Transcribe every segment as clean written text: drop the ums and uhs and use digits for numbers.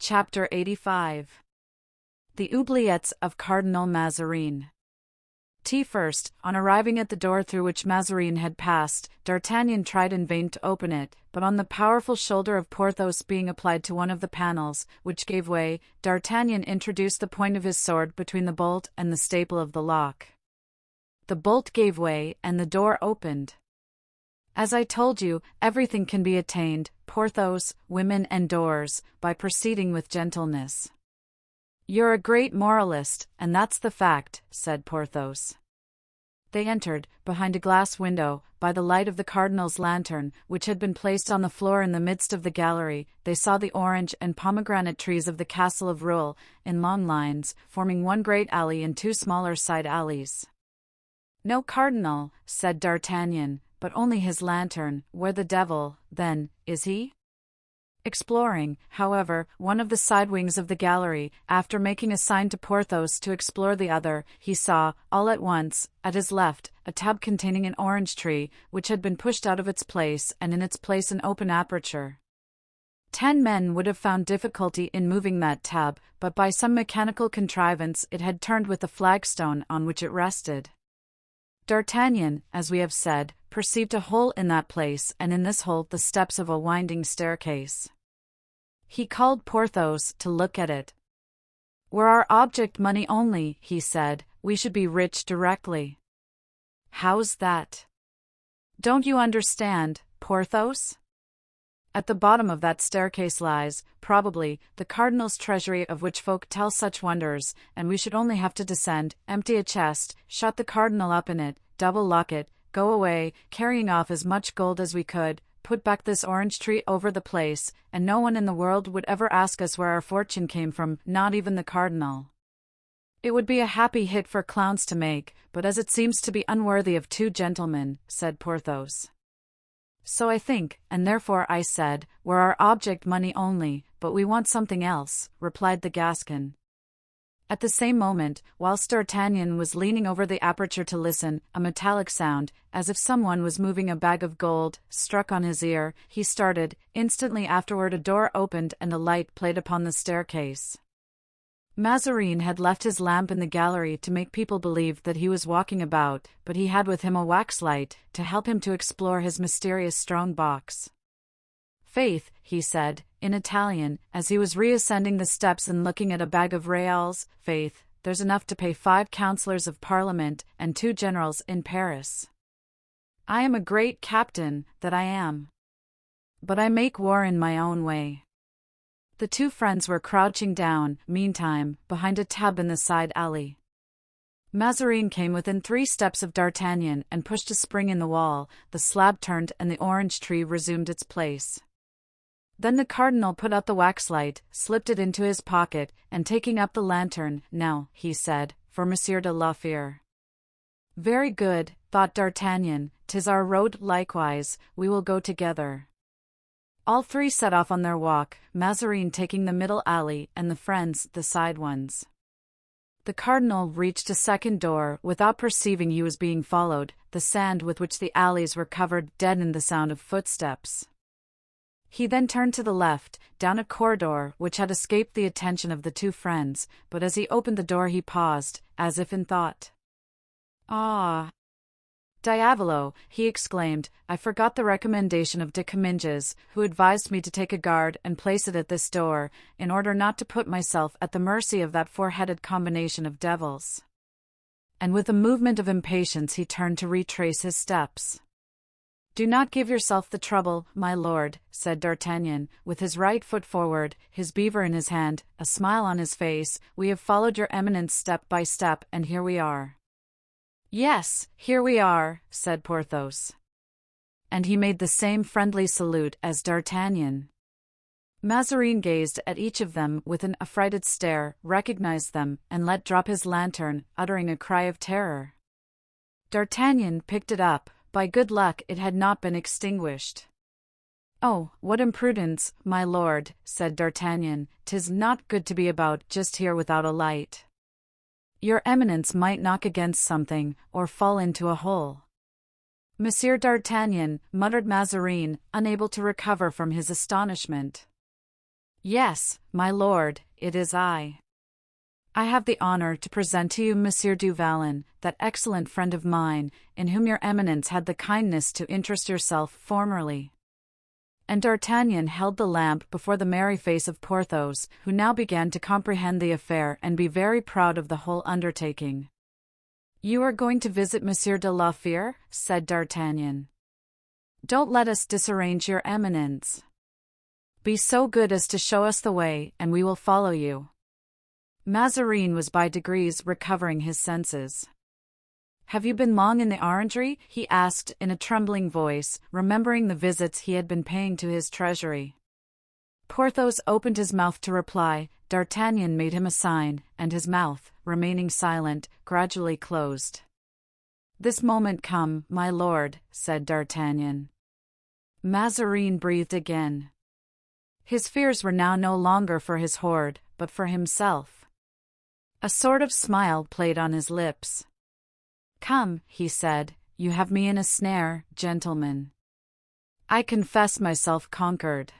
Chapter 85. The Oubliettes of Cardinal Mazarin. First, on arriving at the door through which Mazarin had passed, D'Artagnan tried in vain to open it, but on the powerful shoulder of Porthos being applied to one of the panels, which gave way, D'Artagnan introduced the point of his sword between the bolt and the staple of the lock. The bolt gave way, and the door opened. As I told you, everything can be attained, Porthos, women and doors, by proceeding with gentleness. You're a great moralist, and that's the fact, said Porthos. They entered, behind a glass window, by the light of the cardinal's lantern, which had been placed on the floor in the midst of the gallery. They saw the orange and pomegranate trees of the castle of Rueil, in long lines, forming one great alley and two smaller side alleys. No cardinal, said D'Artagnan, but only his lantern. Where the devil, then, is he? Exploring, however, one of the side wings of the gallery, after making a sign to Porthos to explore the other, he saw, all at once, at his left, a tub containing an orange tree, which had been pushed out of its place, and in its place an open aperture. 10 men would have found difficulty in moving that tub, but by some mechanical contrivance it had turned with the flagstone on which it rested. D'Artagnan, as we have said, perceived a hole in that place, and in this hole the steps of a winding staircase. He called Porthos to look at it. Were our object money only, he said, we should be rich directly. How's that? Don't you understand, Porthos? At the bottom of that staircase lies, probably, the cardinal's treasury, of which folk tell such wonders, and we should only have to descend, empty a chest, shut the cardinal up in it, double lock it, go away, carrying off as much gold as we could, put back this orange tree over the place, and no one in the world would ever ask us where our fortune came from, not even the cardinal. It would be a happy hit for clowns to make, but as it seems to be unworthy of two gentlemen, said Porthos. So I think, and therefore I said, were our object money only, but we want something else, replied the Gascon. At the same moment, whilst D'Artagnan was leaning over the aperture to listen, a metallic sound, as if someone was moving a bag of gold, struck on his ear. He started. Instantly afterward a door opened and a light played upon the staircase. Mazarin had left his lamp in the gallery to make people believe that he was walking about, but he had with him a waxlight, to help him to explore his mysterious strong box. Faith, he said, in Italian, as he was reascending the steps and looking at a bag of reals, faith, there's enough to pay 5 councillors of Parliament and 2 generals in Paris. I am a great captain, that I am. But I make war in my own way. The 2 friends were crouching down, meantime, behind a tub in the side alley. Mazarin came within 3 steps of D'Artagnan and pushed a spring in the wall. The slab turned and the orange tree resumed its place. Then the cardinal put out the waxlight, slipped it into his pocket, and taking up the lantern, now, he said, for Monsieur de la Fère. Very good, thought D'Artagnan, 'tis our road likewise, we will go together. All 3 set off on their walk, Mazarin taking the middle alley and the friends the side ones. The cardinal reached a second door without perceiving he was being followed. The sand with which the alleys were covered deadened the sound of footsteps. He then turned to the left, down a corridor which had escaped the attention of the 2 friends, but as he opened the door he paused, as if in thought. Ah! Diavolo, he exclaimed, I forgot the recommendation of de Comminges, who advised me to take a guard and place it at this door, in order not to put myself at the mercy of that 4-headed combination of devils. And with a movement of impatience he turned to retrace his steps. Do not give yourself the trouble, my lord, said D'Artagnan, with his right foot forward, his beaver in his hand, a smile on his face. We have followed your eminence step by step, and here we are. Yes, here we are, said Porthos. And he made the same friendly salute as D'Artagnan. Mazarin gazed at each of them with an affrighted stare, recognized them, and let drop his lantern, uttering a cry of terror. D'Artagnan picked it up. By good luck it had not been extinguished. Oh, what imprudence, my lord, said D'Artagnan, 'tis not good to be about just here without a light. Your eminence might knock against something, or fall into a hole. Monsieur d'Artagnan, muttered Mazarin, unable to recover from his astonishment. Yes, my lord, it is I. I have the honor to present to you Monsieur du Vallon, that excellent friend of mine, in whom your eminence had the kindness to interest yourself formerly. And D'Artagnan held the lamp before the merry face of Porthos, who now began to comprehend the affair and be very proud of the whole undertaking. You are going to visit Monsieur de la Fère? Said D'Artagnan. Don't let us disarrange your eminence. Be so good as to show us the way, and we will follow you. Mazarin was by degrees recovering his senses. Have you been long in the orangery? He asked in a trembling voice, remembering the visits he had been paying to his treasury. Porthos opened his mouth to reply. D'Artagnan made him a sign, and his mouth, remaining silent, gradually closed. This moment come, my lord, said D'Artagnan. Mazarin breathed again. His fears were now no longer for his hoard, but for himself. A sort of smile played on his lips. Come, he said, you have me in a snare, gentlemen. I confess myself conquered.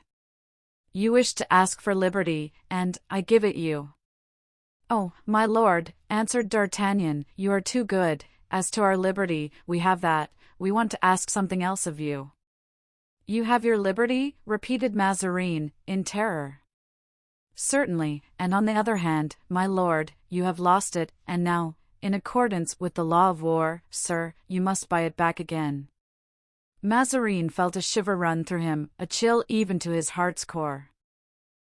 You wish to ask for liberty, and I give it you. Oh, my lord, answered D'Artagnan, you are too good. As to our liberty, we have that. We want to ask something else of you. You have your liberty? Repeated Mazarin, in terror. Certainly, and on the other hand, my lord, you have lost it, and now, in accordance with the law of war, sir, you must buy it back again. Mazarin felt a shiver run through him, a chill even to his heart's core.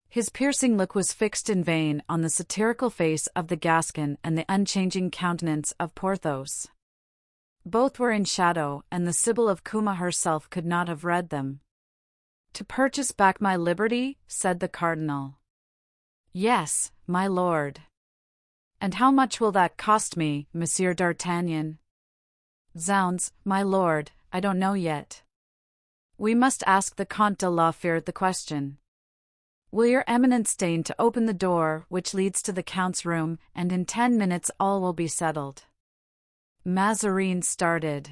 His piercing look was fixed in vain on the satirical face of the Gascon and the unchanging countenance of Porthos. Both were in shadow, and the Sibyl of Cumas herself could not have read them. To purchase back my liberty? Said the cardinal. Yes, my lord. And how much will that cost me, Monsieur d'Artagnan? Zounds, my lord, I don't know yet. We must ask the Comte de la Fère the question. Will your eminence deign to open the door which leads to the Count's room, and in 10 minutes all will be settled? Mazarin started.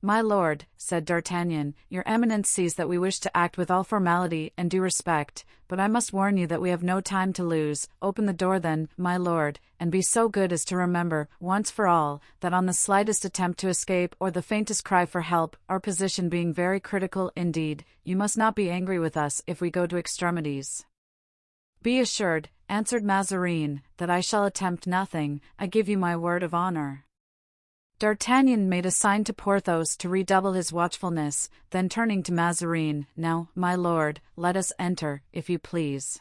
My lord, said D'Artagnan, your eminence sees that we wish to act with all formality and due respect, but I must warn you that we have no time to lose. Open the door then, my lord, and be so good as to remember, once for all, that on the slightest attempt to escape or the faintest cry for help, our position being very critical indeed, you must not be angry with us if we go to extremities. Be assured, answered Mazarin, that I shall attempt nothing. I give you my word of honor. D'Artagnan made a sign to Porthos to redouble his watchfulness, then turning to Mazarin, now, my lord, let us enter, if you please.